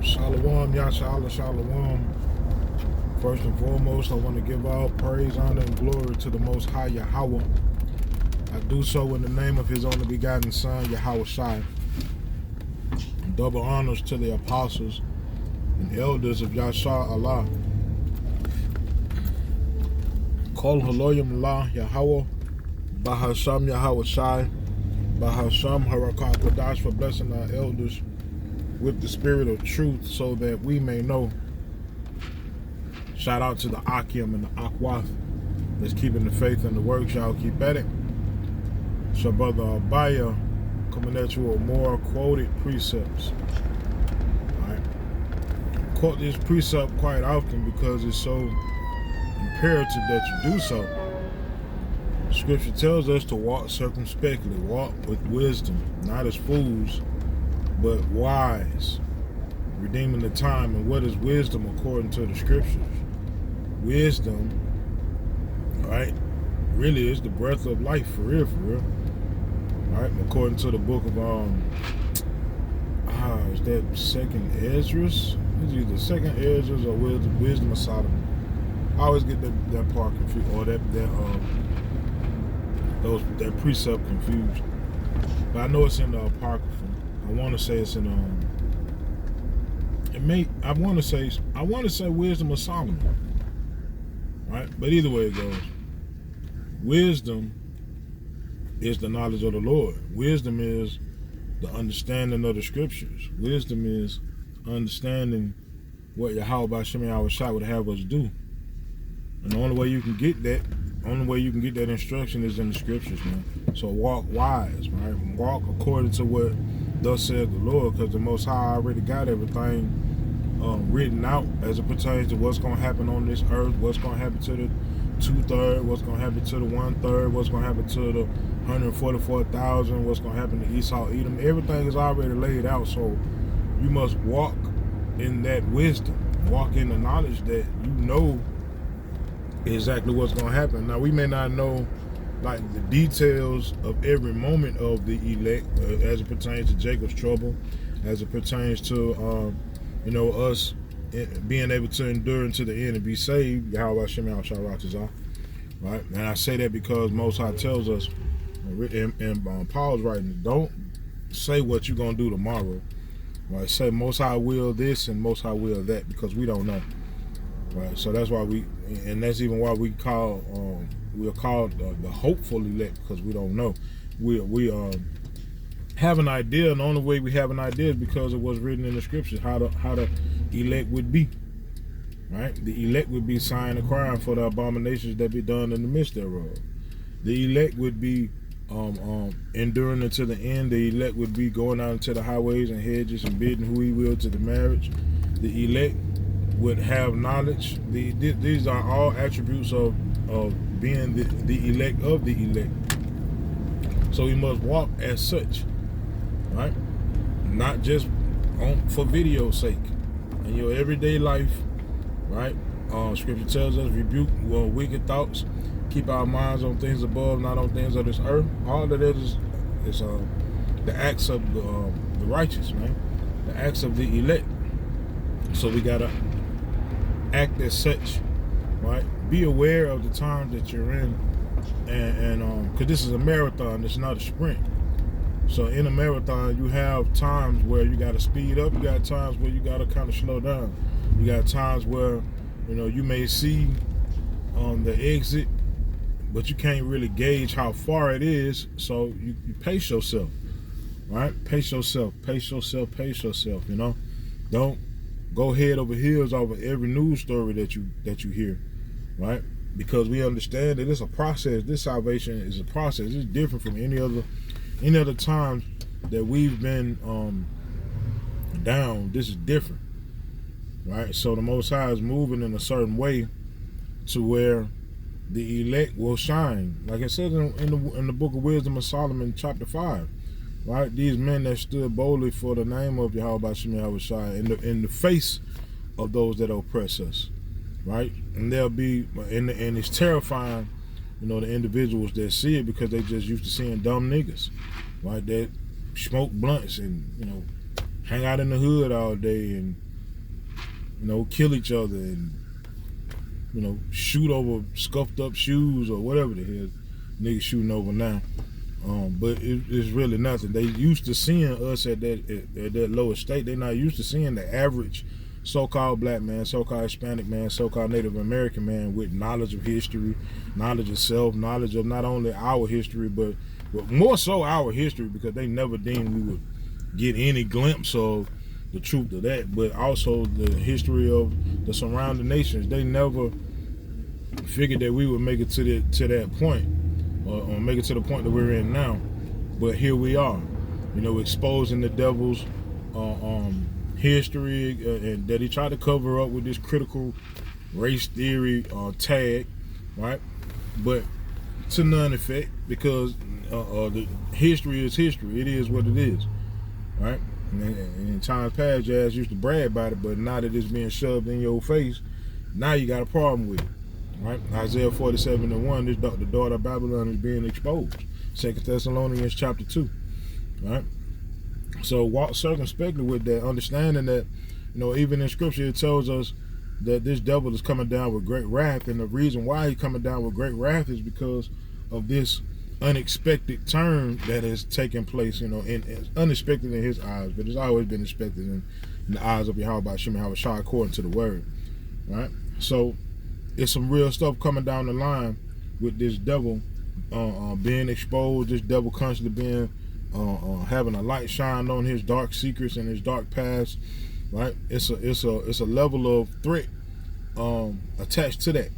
Shalom, Yashala, Shalom. First and foremost, I want to give all praise, honor, and glory to the Most High Yahweh. I do so in the name of His only begotten Son, Yahweh Shai. Double honors to the apostles and elders of Yasha Allah. Kol Haloyim La Yahweh, Bahasham Yahweh Shai, Bahasham Harakah Kodash, for blessing our elders with the spirit of truth so that we may know. Shout out to the Akim and the Akwath that's keeping the faith and the works. Y'all keep at it. So Brother Abaya coming at you with more quoted precepts. Alright. Quote this precept quite often because it's so imperative that you do so. Scripture tells us to walk circumspectly, walk with wisdom, not as fools, but wise, redeeming the time. And what is wisdom according to the scriptures? Wisdom, right, really is the breath of life, for real, right? According to the book of is that second Esdras? It's either second Esdras or wisdom of Solomon. I always get that part confused, or that precept confused. But I know it's in the Apocrypha. I want to say it's in I want to say wisdom of Solomon, right? But either way it goes, wisdom is the knowledge of the Lord. Wisdom is the understanding of the scriptures. Wisdom is understanding what Yahweh B'Shem Yahweh Shai would have us do. And the only way you can get that instruction is in the scriptures, man. So walk wise, right? Walk according to what thus said the Lord, because the Most High already got everything written out as it pertains to what's going to happen on this earth, what's going to happen to the 2/3, what's going to happen to the 1/3, what's going to happen to the 144,000, what's going to happen to Esau, Edom. Everything is already laid out, so you must walk in that wisdom, walk in the knowledge that you know exactly what's going to happen. Now, we may not know like the details of every moment of the elect as it pertains to Jacob's trouble, as it pertains to us being able to endure unto the end and be saved. Yahweh Shem Yahweh, right? And I say that because Most High tells us, and Paul's writing, don't say what you're gonna do tomorrow, right? Say Most High will this and Most High will that, because we don't know, right? So that's why that's even why we're called the hopeful elect, because we don't know. We have an idea, and the only way we have an idea is because of what's written in the scriptures, how the elect would be, right? The elect would be sighing and crying for the abominations that be done in the midst thereof. The elect would be enduring until the end. The elect would be going out into the highways and hedges and bidding who he will to the marriage. The elect would have knowledge. These are all attributes of being the elect of the elect. So we must walk as such, right? Not just for video's sake. In your everyday life, right? Scripture tells us, rebuke wicked thoughts, keep our minds on things above, not on things of this earth. All of that is the acts of the righteous, man. The acts of the elect. So we gotta act as such, right? Be aware of the time that you're in, and because this is a marathon, it's not a sprint. So in a marathon, you have times where you got to speed up. You got times where you got to kind of slow down. You got times where, you may see the exit, but you can't really gauge how far it is. So you pace yourself, right? Pace yourself. Don't go head over heels over every news story that you hear, right? Because we understand that it's a process. This salvation is a process. It's different from any other times that we've been down. This is different, right? So the Most High is moving in a certain way to where the elect will shine, like it says in the book of Wisdom of Solomon, chapter 5, right? These men that stood boldly for the name of Yahweh B'Shem Yahweh Shai in the face of those that oppress us, right? And they'll be, and it's terrifying, the individuals that see it, because they just used to seeing dumb niggas, right? That smoke blunts and, hang out in the hood all day and kill each other and, shoot over scuffed up shoes or whatever the hell niggas shooting over now. But it's really nothing. They used to seeing us at that lower state. They're not used to seeing the average so-called black man, so-called Hispanic man, so-called Native American man with knowledge of history, knowledge of self, knowledge of not only our history, but more so our history, because they never deemed we would get any glimpse of the truth of that, but also the history of the surrounding nations. They never figured that we would make it to that point, or make it to the point that we're in now. But here we are, exposing the devil's history, and that he tried to cover up with this critical race theory tag, right? But to none effect, because the history is history. It is what it is, right? And in times past, your ass used to brag about it, but now that it's being shoved in your face, now you got a problem with it, right? Isaiah 47:1, the daughter of Babylon is being exposed. 2 Thessalonians chapter 2, right? So walk circumspectly with that, understanding that, even in scripture it tells us that this devil is coming down with great wrath, and the reason why he's coming down with great wrath is because of this unexpected turn that has taken place, and it's unexpected in his eyes, but it's always been expected in the eyes of Yahweh Hashem Yahawashi according to the word, right? So it's some real stuff coming down the line with this devil being exposed, this devil constantly being having a light shine on his dark secrets and his dark past, right? It's a level of threat attached to that,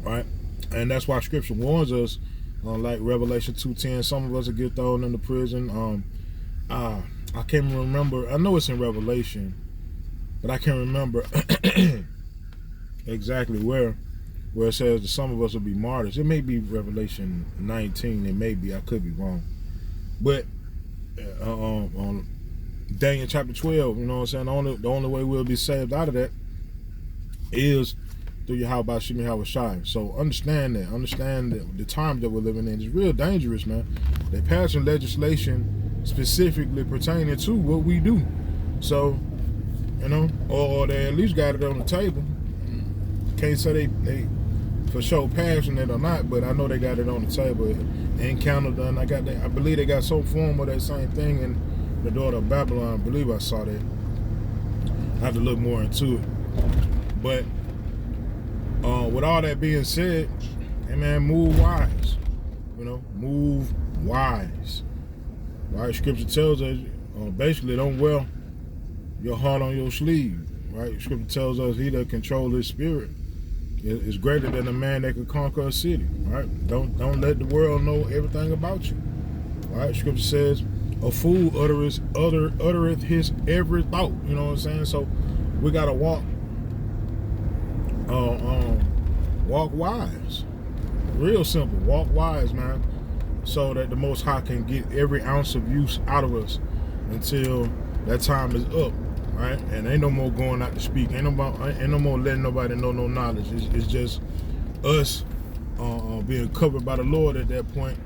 right? And that's why scripture warns us, like Revelation 2:10, some of us will get thrown into prison. I can't remember, I know it's in Revelation, but I can't remember exactly where it says that some of us will be martyrs. It may be Revelation 19, it may be, I could be wrong. But on Daniel chapter 12, the only way we'll be saved out of that is through Yahweh Hashem Yahawashi. So understand that the time that we're living in is real dangerous, man. They're passing legislation specifically pertaining to what we do. So, or they at least got it on the table. Can't say they for sure passing it or not, but I know they got it on the table in Canada, and I believe they got some form of that same thing in the daughter of Babylon. I believe I saw that. I have to look more into it. But with all that being said, hey man, move wise. Move wise. Right? Scripture tells us basically don't wear your heart on your sleeve. Right? Scripture tells us he that controls his spirit is greater than a man that can conquer a city. Right? Don't let the world know everything about you. Right? Scripture says a fool uttereth his every thought. You know what I'm saying? So we gotta walk wise. Real simple. Walk wise, man. So that the Most High can get every ounce of use out of us until that time is up. Right? And ain't no more going out to speak. Ain't no more letting nobody know no knowledge. It's just us being covered by the Lord at that point,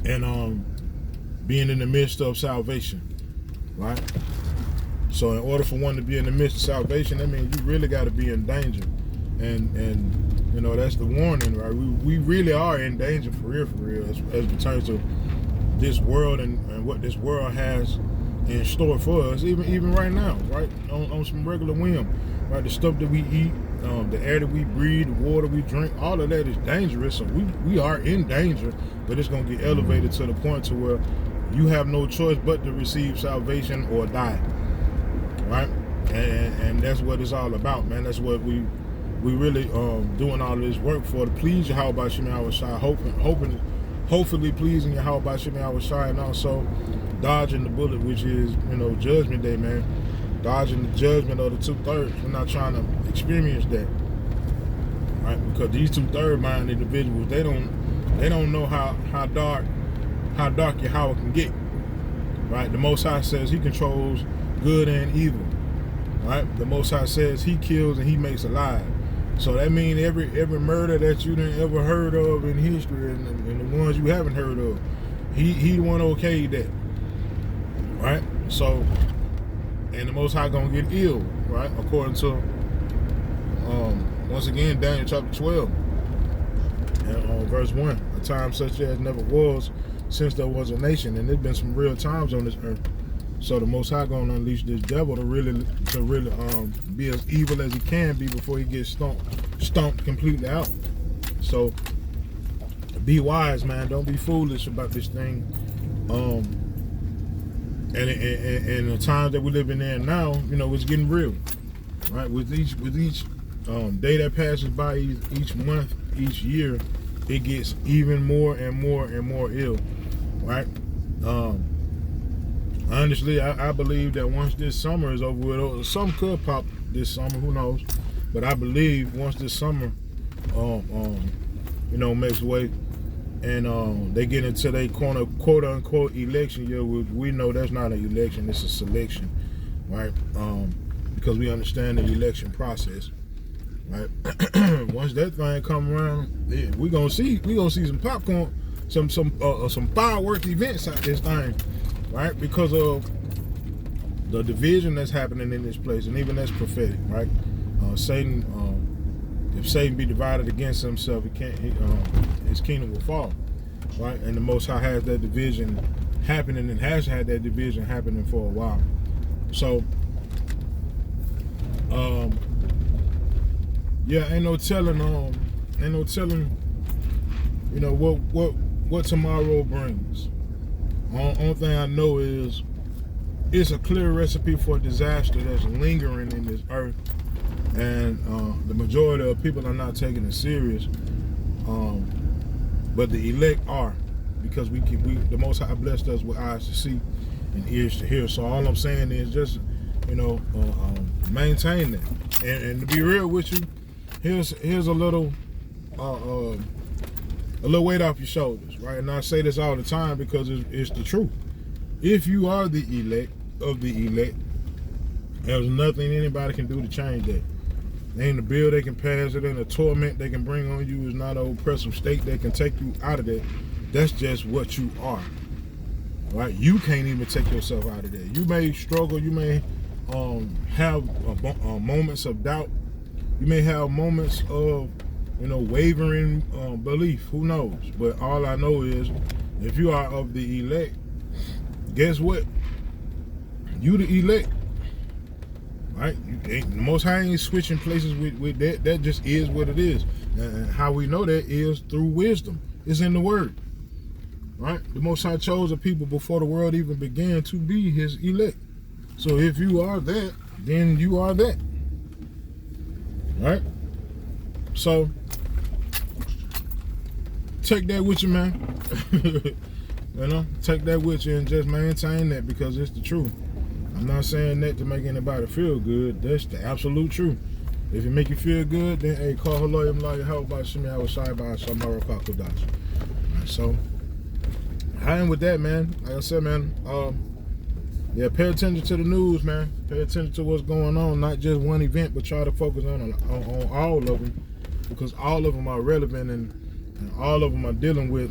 and being in the midst of salvation. Right? So in order for one to be in the midst of salvation, that means you really got to be in danger. And that's the warning, right? We really are in danger for real, as pertains to this world and what this world has in store for us, even right now, right? On some regular whim, right? The stuff that we eat, the air that we breathe, the water we drink, all of that is dangerous. So we are in danger, but it's gonna get elevated to the point to where you have no choice but to receive salvation or die, right? And that's what it's all about, man. That's what we really doing all of this work for, to please Yahweh Hashem Yahawashi, hopefully pleasing Yahweh Hashem Yahawashi, and also dodging the bullet, which is, Judgment Day, man. Dodging the judgment of the 2/3. We're not trying to experience that, right? Because these 2/3 mind individuals, they don't know how dark Yahweh can get, right? The Most High says he controls good and evil, right? The Most High says he kills and he makes alive. So that means every murder that you didn't ever heard of in history, and the ones you haven't heard of, he the one okayed that, right? So and the Most High gonna get ill, right? According to once again Daniel chapter 12 and verse 1. A time such as never was since there was a nation, and there's been some real times on this earth. So the Most High gonna unleash this devil to really be as evil as he can be before he gets stomped completely out. So be wise, man. Don't be foolish about this thing. And the times that we're living in now, you know, it's getting real, right? With each day that passes by, each month, each year, it gets even more and more and more ill, right? Honestly, I believe that once this summer is over with, some could pop this summer, who knows? But I believe once this summer, you know, makes way, and they get into their quote unquote election year, which we know that's not an election, it's a selection, right? Because we understand the election process, right? Once that thing come around, yeah, we gonna see some popcorn, some fireworks events out this thing, right? Because of the division that's happening in this place, and even that's prophetic, right? Satan, if Satan be divided against himself, his kingdom will fall, right? And the Most High has that division happening, and has had that division happening for a while. So, yeah, ain't no telling, you know, what tomorrow brings. Only thing I know is it's a clear recipe for disaster that's lingering in this earth, and the majority of people are not taking it serious. But the elect are, because the Most High blessed us with eyes to see and ears to hear. So all I'm saying is just, you know, maintain that. And to be real with you, here's a little weight off your shoulders, right? And I say this all the time because it's the truth. If you are the elect of the elect, there's nothing anybody can do to change that. There ain't a bill they can pass, it ain't a torment they can bring on you, it's not an oppressive state that can take you out of that. That's just what you are, right? You can't even take yourself out of that. You may struggle, you may have moments of doubt, you may have moments of, you know, wavering belief, who knows? But all I know is, if you are of the elect, guess what? You the elect, right? The Most High ain't switching places with that. That just is what it is. And how we know that is through wisdom. It's in the Word, right? The Most High chose a people before the world even began to be His elect. So if you are that, then you are that, right? So take that with you, man. You know, take that with you and just maintain that, because it's the truth. I'm not saying that to make anybody feel good. That's the absolute truth. If it make you feel good, then hey, call Haloyim La Yahweh Shemi Awashai by Shamara Kakodash. So I am with that, man. Like I said, man, yeah, pay attention to the news, man. Pay attention to what's going on, not just one event, but try to focus on all of them, because all of them are relevant, and all of them are dealing with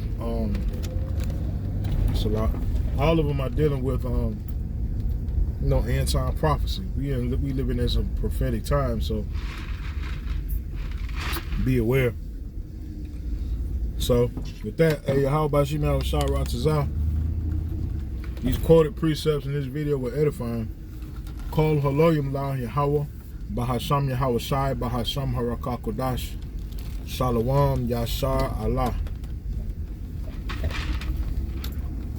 it's a lot. All of them are dealing with you know, end-time prophecy. We living in some prophetic time, so be aware. So with that, hey, how about you, man? Shara Tazah. These quoted precepts in this video were edifying. Call Haloyim La Yahweh Bahasham Yahweh Shai Bahasham Harakakodash Shalom Yashar Allah.